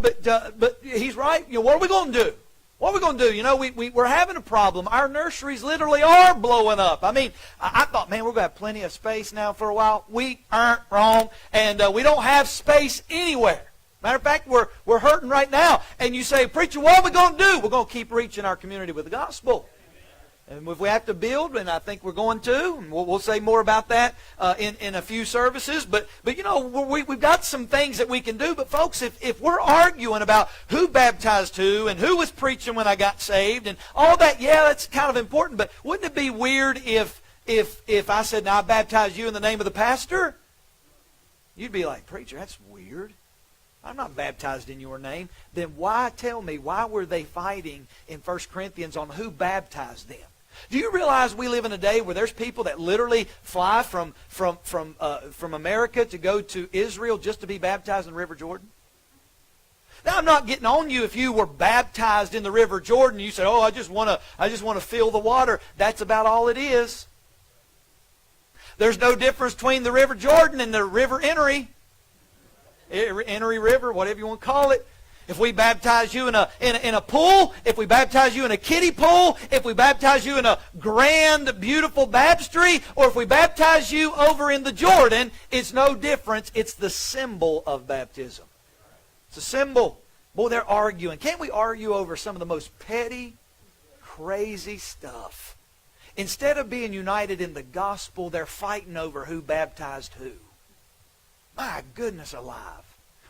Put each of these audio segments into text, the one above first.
but he's right. What are we going to do? What are we going to do? We're having a problem. Our nurseries literally are blowing up. I mean, I thought, man, we're going to have plenty of space now for a while. We aren't wrong, and we don't have space anywhere. Matter of fact, we're hurting right now. And you say, preacher, what are we going to do? We're going to keep reaching our community with the gospel. And if we have to build, and I think we're going to, and we'll say more about that in a few services. But we've got some things that we can do. But folks, if we're arguing about who baptized who and who was preaching when I got saved and all that, yeah, that's kind of important. But wouldn't it be weird if I said, now I baptize you in the name of the pastor? You'd be like, preacher, that's weird. I'm not baptized in your name. Then why were they fighting in 1 Corinthians on who baptized them? Do you realize we live in a day where there's people that literally fly from America to go to Israel just to be baptized in the River Jordan? Now, I'm not getting on you if you were baptized in the River Jordan. You say, oh, I just want to feel the water. That's about all it is. There's no difference between the River Jordan and the River Enery. Enery River, whatever you want to call it. If we baptize you in a pool, if we baptize you in a kiddie pool, if we baptize you in a grand, beautiful baptistry, or if we baptize you over in the Jordan, it's no difference. It's the symbol of baptism. It's a symbol. Boy, they're arguing. Can't we argue over some of the most petty, crazy stuff? Instead of being united in the gospel, they're fighting over who baptized who. My goodness alive.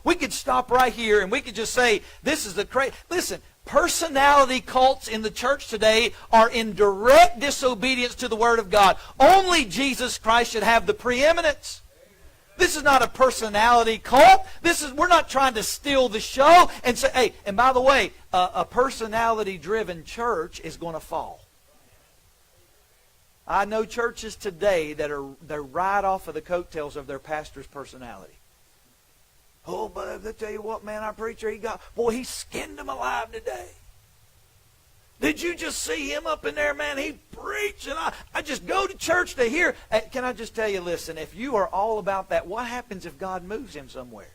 We could stop right here and we could just say, this is the crazy. Listen, personality cults in the church today are in direct disobedience to the Word of God. Only Jesus Christ should have the preeminence. This is not a personality cult. We're not trying to steal the show and say, hey, and by the way, a personality-driven church is going to fall. I know churches today that they're right off of the coattails of their pastor's personality. Oh, but I tell you what, man, our preacher, he skinned them alive today. Did you just see him up in there, man? He preached, and I just go to church to hear. Can I just tell you, listen, if you are all about that, what happens if God moves him somewhere?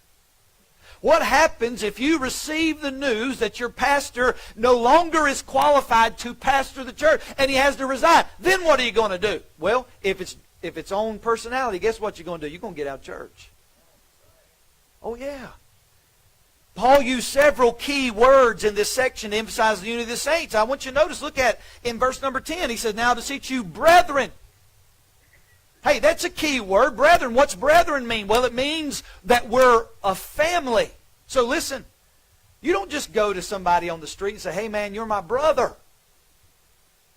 What happens if you receive the news that your pastor no longer is qualified to pastor the church and he has to resign? Then what are you going to do? Well, if it's own personality, guess what you're going to do? You're going to get out of church. Oh, yeah. Paul used several key words in this section to emphasize the unity of the saints. I want you to notice, look at in verse number 10. He says, now to beseech you, brethren. Hey, that's a key word, brethren. What's brethren mean? Well, it means that we're a family. So listen, you don't just go to somebody on the street and say, hey, man, you're my brother.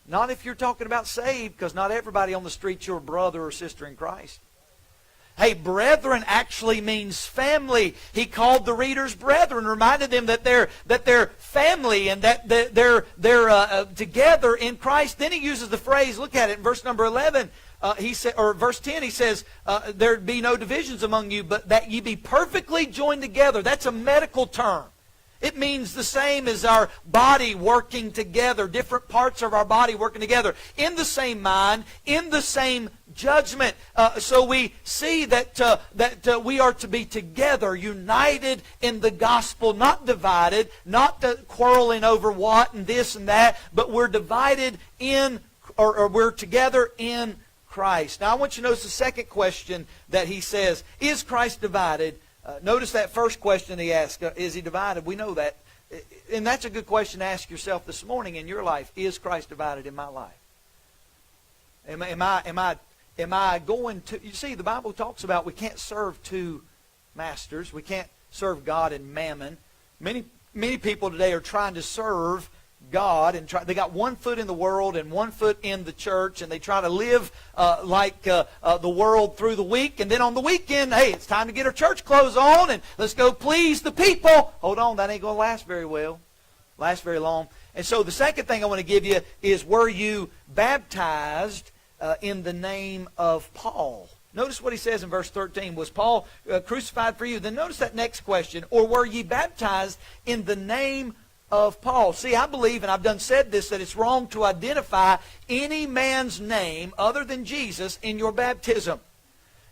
Not if you're talking about saved, because not everybody on the street's your brother or sister in Christ. Hey, brethren actually means family. He called the readers brethren, reminded them that they're family and that they're together in Christ. Then he uses the phrase, look at it in verse number 11. Verse 10, he says, there be no divisions among you, but that ye be perfectly joined together. That's a medical term. It means the same as our body working together, different parts of our body working together, in the same mind, in the same judgment. So we see that we are to be together, united in the gospel, not divided, not quarreling over what and this and that, but we're divided in, or we're together in Christ. Now I want you to notice the second question that he says, is Christ divided? Notice that first question he asked, is he divided? We know that. And that's a good question to ask yourself this morning in your life. Is Christ divided in my life? Am I going to... You see, the Bible talks about we can't serve two masters. We can't serve God and mammon. Many people today are trying to serve God, and they got one foot in the world and one foot in the church, and they try to live like the world through the week, and then on the weekend, hey, it's time to get our church clothes on and let's go please the people. Hold on, that ain't going to last very long. And so the second thing I want to give you is, were you baptized in the name of Paul? Notice what he says in verse 13. Was Paul crucified for you? Then notice that next question. Or were ye baptized in the name of Paul? See, I believe, and I've said this, that it's wrong to identify any man's name other than Jesus in your baptism.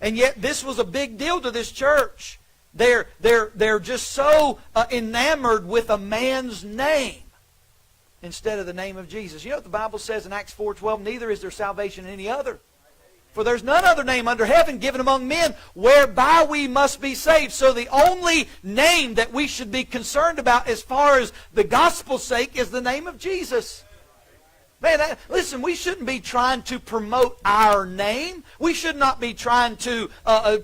And yet this was a big deal to this church. They're just so enamored with a man's name instead of the name of Jesus. You know what the Bible says in Acts 4:12? Neither is there salvation in any other. For there's none other name under heaven given among men whereby we must be saved. So the only name that we should be concerned about as far as the gospel's sake is the name of Jesus. Man, listen, we shouldn't be trying to promote our name. We should not be trying to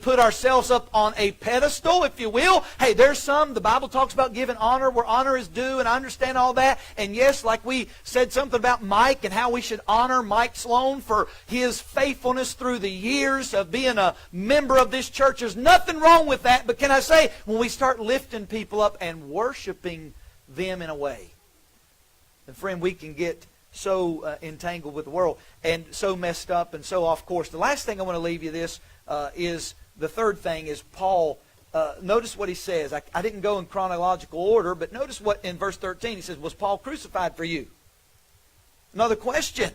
put ourselves up on a pedestal, if you will. Hey, there's the Bible talks about giving honor where honor is due, and I understand all that. And yes, like we said something about Mike and how we should honor Mike Sloan for his faithfulness through the years of being a member of this church. There's nothing wrong with that. But can I say, when we start lifting people up and worshiping them in a way, and friend, we can get so entangled with the world and so messed up and so off course. The last thing I want to leave you this is the third thing is Paul. Notice what he says. I didn't go in chronological order, but notice what in verse 13 he says, was Paul crucified for you? Another question.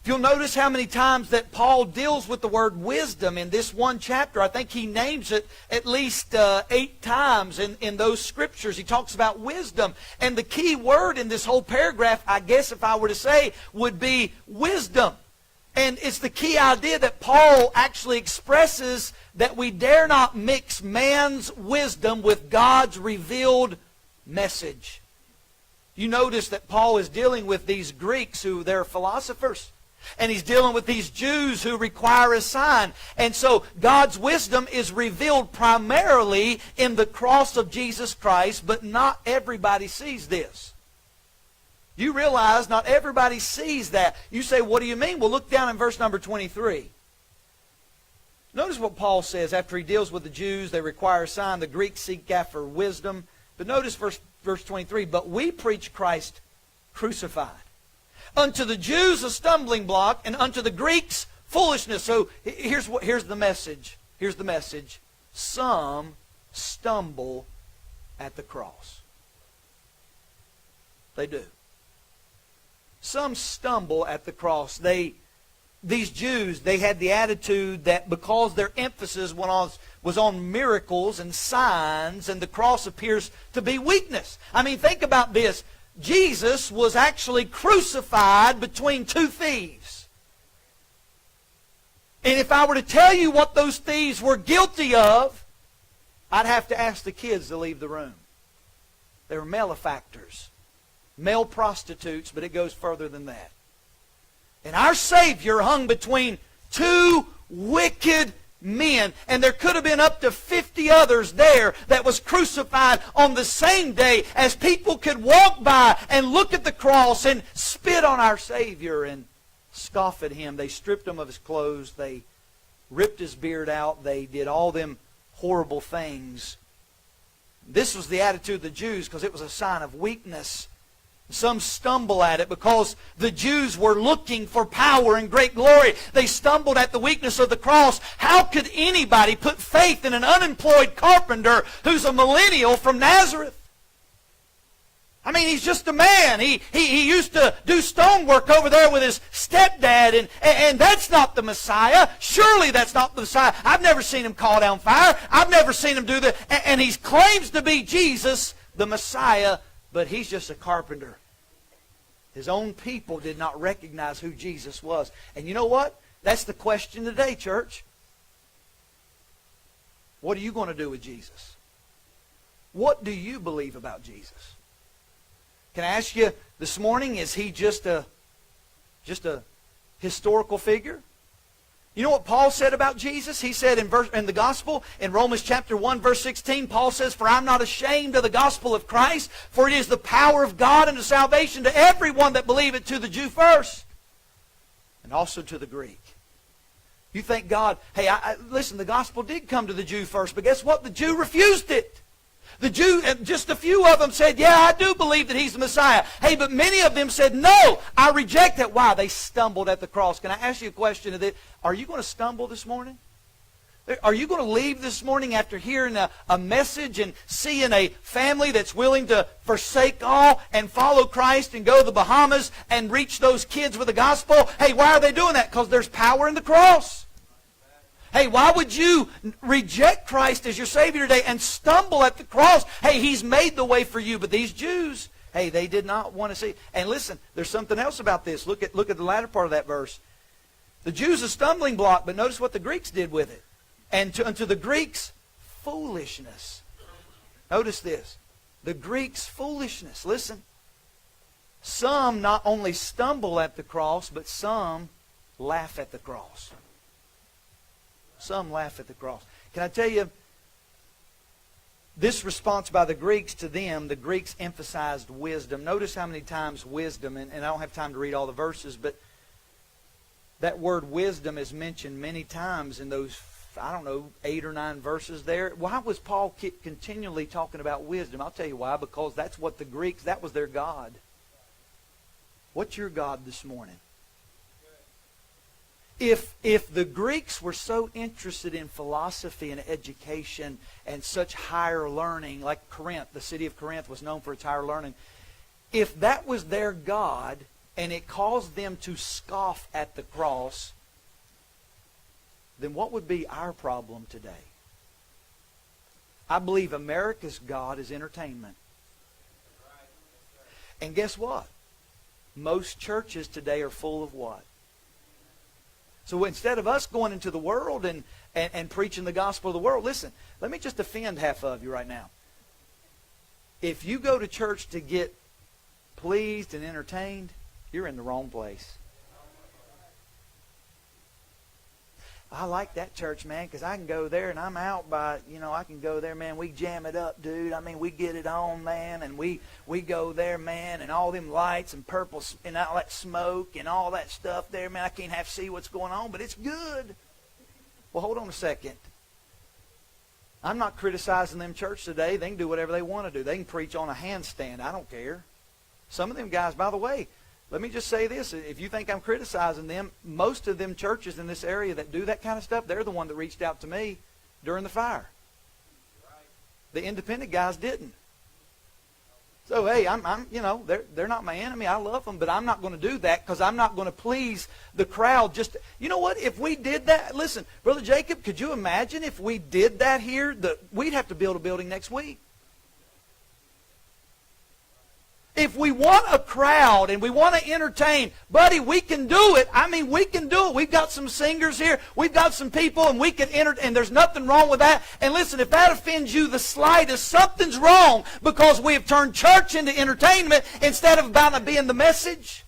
If you'll notice how many times that Paul deals with the word wisdom in this one chapter, I think he names it at least 8 times in those scriptures. He talks about wisdom. And the key word in this whole paragraph, I guess if I were to say, would be wisdom. And it's the key idea that Paul actually expresses that we dare not mix man's wisdom with God's revealed message. You notice that Paul is dealing with these Greeks who they're philosophers. And he's dealing with these Jews who require a sign. And so God's wisdom is revealed primarily in the cross of Jesus Christ, but not everybody sees this. You realize not everybody sees that. You say, what do you mean? Well, look down in verse number 23. Notice what Paul says after he deals with the Jews. They require a sign. The Greeks seek after wisdom. But notice verse 23. But we preach Christ crucified. Unto the Jews a stumbling block, and unto the Greeks foolishness. So here's the message. Here's the message. Some stumble at the cross. They do. Some stumble at the cross. These Jews, they had the attitude that because their emphasis was on miracles and signs, and the cross appears to be weakness. I mean, think about this. Jesus was actually crucified between 2 thieves. And if I were to tell you what those thieves were guilty of, I'd have to ask the kids to leave the room. They were malefactors, male prostitutes, but it goes further than that. And our Savior hung between 2 wicked men, and there could have been up to 50 others there that was crucified on the same day, as people could walk by and look at the cross and spit on our Savior and scoff at Him. They stripped Him of His clothes. They ripped His beard out. They did all them horrible things. This was the attitude of the Jews because it was a sign of weakness. Some stumble at it because the Jews were looking for power and great glory. They stumbled at the weakness of the cross. How could anybody put faith in an unemployed carpenter who's a millennial from Nazareth? I mean, he's just a man. He used to do stonework over there with his stepdad, and that's not the Messiah. Surely that's not the Messiah. I've never seen him call down fire. I've never seen him do that. And he claims to be Jesus, the Messiah, but he's just a carpenter. His own people did not recognize who Jesus was. And you know what? That's the question today, church. What are you going to do with Jesus? What do you believe about Jesus? Can I ask you this morning, is he just a historical figure? You know what Paul said about Jesus? He said in the gospel, in Romans chapter 1, verse 16, Paul says, "For I'm not ashamed of the gospel of Christ, for it is the power of God unto salvation to everyone that believeth, to the Jew first, and also to the Greek." You thank God. Hey, listen, the gospel did come to the Jew first, but guess what? The Jew refused it. The Jew, just a few of them said, yeah, I do believe that He's the Messiah. Hey, but many of them said, no, I reject it. Why? They stumbled at the cross. Can I ask you a question? Are you going to stumble this morning? Are you going to leave this morning after hearing a message and seeing a family that's willing to forsake all and follow Christ and go to the Bahamas and reach those kids with the gospel? Hey, why are they doing that? Because there's power in the cross. Hey, why would you reject Christ as your Savior today and stumble at the cross? Hey, He's made the way for you. But these Jews, hey, they did not want to see. And listen, there's something else about this. Look at the latter part of that verse. The Jews a stumbling block, but notice what the Greeks did with it. And unto the Greeks, foolishness. Notice this. The Greeks' foolishness. Listen. Some not only stumble at the cross, but some laugh at the cross. Some laugh at the cross. Can I tell you, this response by the Greeks to them, the Greeks emphasized wisdom. Notice how many times wisdom, and I don't have time to read all the verses, but that word wisdom is mentioned many times in those, 8 or 9 verses there. Why was Paul continually talking about wisdom? I'll tell you why. Because that's what the Greeks, that was their God. What's your God this morning? If the Greeks were so interested in philosophy and education and such higher learning, like Corinth, the city of Corinth was known for its higher learning, if that was their God and it caused them to scoff at the cross, then what would be our problem today? I believe America's God is entertainment. And guess what? Most churches today are full of what? So instead of us going into the world and preaching the gospel of the world, listen, let me just offend half of you right now. If you go to church to get pleased and entertained, you're in the wrong place. I like that church, man, because I can go there and I'm out by, I can go there, man. We jam it up, dude. I mean, we get it on, man, and we go there, man, and all them lights and purple and all that smoke and all that stuff there, man. I can't half see what's going on, but it's good. Well, hold on a second. I'm not criticizing them church today. They can do whatever they want to do. They can preach on a handstand. I don't care. Some of them guys, by the way, let me just say this. If you think I'm criticizing them, most of them churches in this area that do that kind of stuff, they're the one that reached out to me during the fire. The independent guys didn't. So, hey, they're not my enemy. I love them, but I'm not going to do that because I'm not going to please the crowd. You know what? If we did that, listen, Brother Jacob, could you imagine if we did that here? We'd have to build a building next week. If we want a crowd and we want to entertain, buddy, we can do it. I mean, we can do it. We've got some singers here. We've got some people, and we can entertain, and there's nothing wrong with that. And listen, if that offends you the slightest, something's wrong because we have turned church into entertainment instead of about it being the message.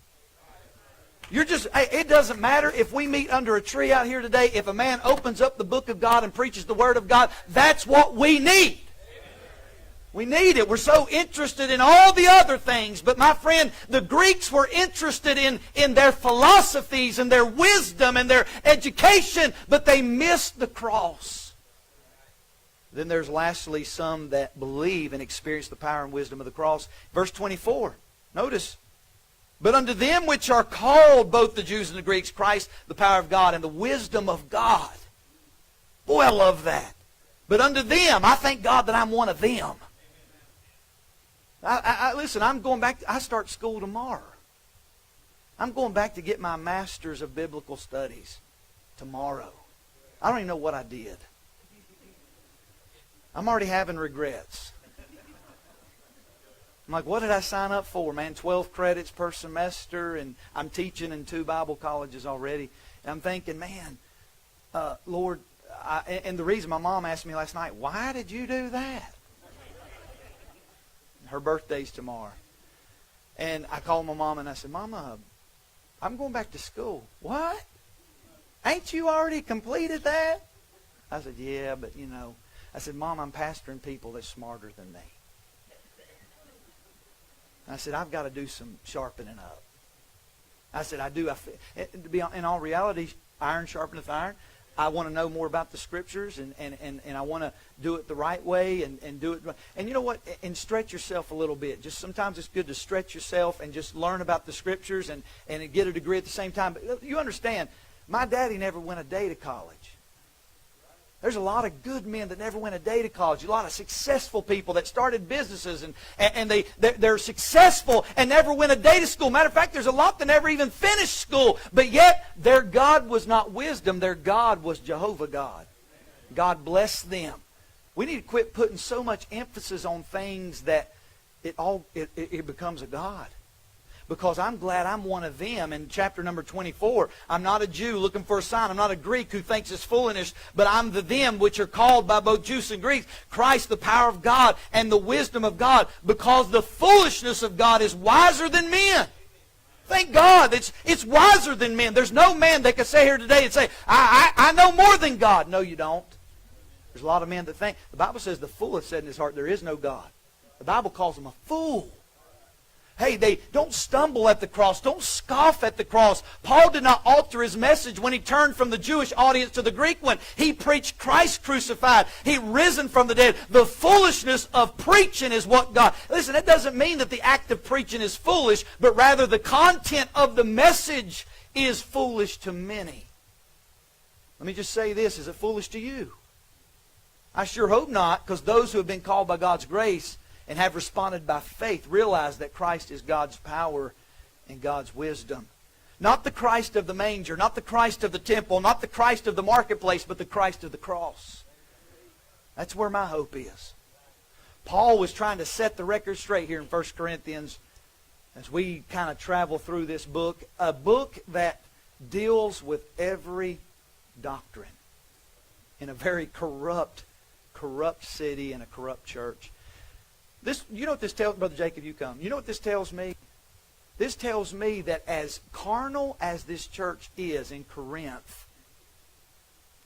It doesn't matter if we meet under a tree out here today. If a man opens up the book of God and preaches the Word of God, that's what we need. We need it. We're so interested in all the other things. But my friend, the Greeks were interested in their philosophies and their wisdom and their education, but they missed the cross. Then there's lastly some that believe and experience the power and wisdom of the cross. Verse 24. Notice. But unto them which are called, both the Jews and the Greeks, Christ, the power of God and the wisdom of God. Boy, I love that. But unto them, I thank God that I'm one of them. Listen, I'm going back. I start school tomorrow. I'm going back to get my Master's of Biblical Studies tomorrow. I don't even know what I did. I'm already having regrets. I'm like, what did I sign up for, man? 12 credits per semester, and I'm teaching in 2 Bible colleges already. And I'm thinking, man, Lord, and the reason my mom asked me last night, why did you do that? Her birthday's tomorrow. And I called my mom and I said, Mama, I'm going back to school. What? Ain't you already completed that? I said, yeah, but I said, Mom, I'm pastoring people that's smarter than me. I said, I've got to do some sharpening up. I said, I do. To be in all reality, iron sharpeneth iron. I want to know more about the Scriptures, and I want to do it the right way and do it. And you know what? And stretch yourself a little bit. Just sometimes it's good to stretch yourself and just learn about the Scriptures and get a degree at the same time. But you understand, my daddy never went a day to college. There's a lot of good men that never went a day to college. A lot of successful people that started businesses and they're successful and never went a day to school. Matter of fact, there's a lot that never even finished school. But yet, their God was not wisdom. Their God was Jehovah God. God bless them. We need to quit putting so much emphasis on things that it becomes a God. Because I'm glad I'm one of them. In chapter number 24, I'm not a Jew looking for a sign. I'm not a Greek who thinks it's foolishness, but I'm the them which are called by both Jews and Greeks. Christ, the power of God and the wisdom of God, because the foolishness of God is wiser than men. Thank God it's wiser than men. There's no man that can say here today and say, I know more than God. No, you don't. There's a lot of men that think. The Bible says the fool has said in his heart, there is no God. The Bible calls him a fool. Hey, they don't stumble at the cross. Don't scoff at the cross. Paul did not alter his message when he turned from the Jewish audience to the Greek one. He preached Christ crucified. He risen from the dead. The foolishness of preaching is what God... Listen, that doesn't mean that the act of preaching is foolish, but rather the content of the message is foolish to many. Let me just say this. Is it foolish to you? I sure hope not, because those who have been called by God's grace and have responded by faith realize that Christ is God's power and God's wisdom. Not the Christ of the manger, not the Christ of the temple, not the Christ of the marketplace, but the Christ of the cross. That's where my hope is. Paul was trying to set the record straight here in 1 Corinthians as we kind of travel through this book. A book that deals with every doctrine in a very corrupt city and a corrupt church. You know what this tells, Brother Jacob, you come. You know what this tells me? This tells me that as carnal as this church is in Corinth,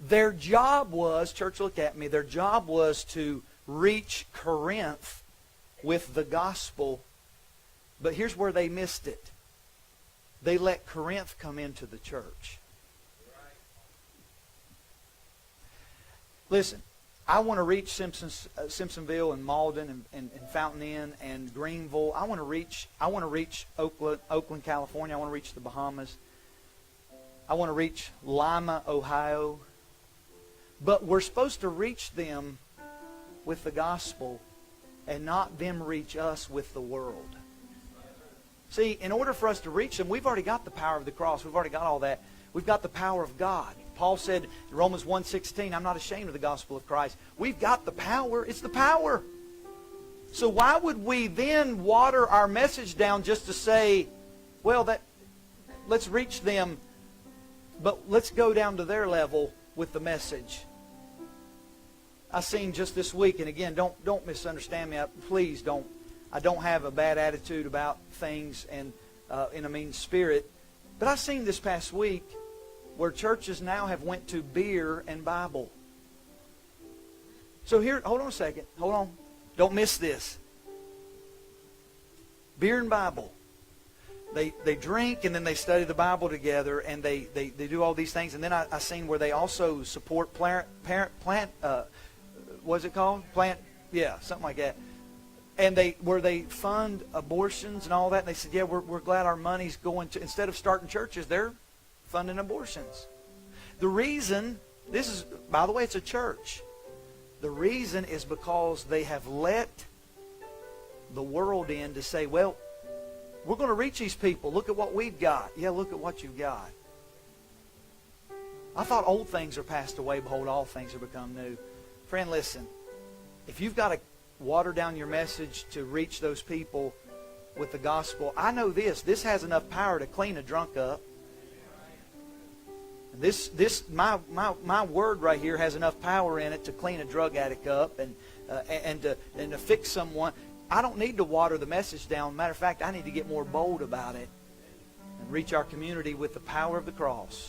their job was, church look at me, their job was to reach Corinth with the gospel. But here's where they missed it. They let Corinth come into the church. Listen. I want to reach Simpsonville and Malden and Fountain Inn and Greenville. I want to reach Oakland, California. I want to reach the Bahamas. I want to reach Lima, Ohio. But we're supposed to reach them with the gospel and not them reach us with the world. See, in order for us to reach them, we've already got the power of the cross. We've already got all that. We've got the power of God. Paul said in Romans 1:16, I'm not ashamed of the gospel of Christ. We've got the power. It's the power. So why would we then water our message down just to say, well, let's reach them, but let's go down to their level with the message. I seen just this week, and again, don't misunderstand me. Please don't. I don't have a bad attitude about things and in a mean spirit. But I seen this past week where churches now have went to beer and Bible. So here, hold on a second. Hold on. Don't miss this. Beer and Bible. They drink and then they study the Bible together and they do all these things. And then I seen where they also support what's it called? Yeah, something like that. And where they fund abortions and all that. And they said, yeah, we're glad our money's going to, instead of starting churches, they're funding abortions. The reason, this is, by the way, it's a church. The reason is because they have let the world in to say, well, we're going to reach these people. Look at what we've got. Yeah, look at what you've got. I thought old things are passed away. Behold, all things have become new. Friend, listen. If you've got to water down your message to reach those people with the gospel, I know this. This has enough power to clean a drunk up. My word right here has enough power in it to clean a drug addict up and to fix someone. I don't need to water the message down. Matter of fact, I need to get more bold about it and reach our community with the power of the cross.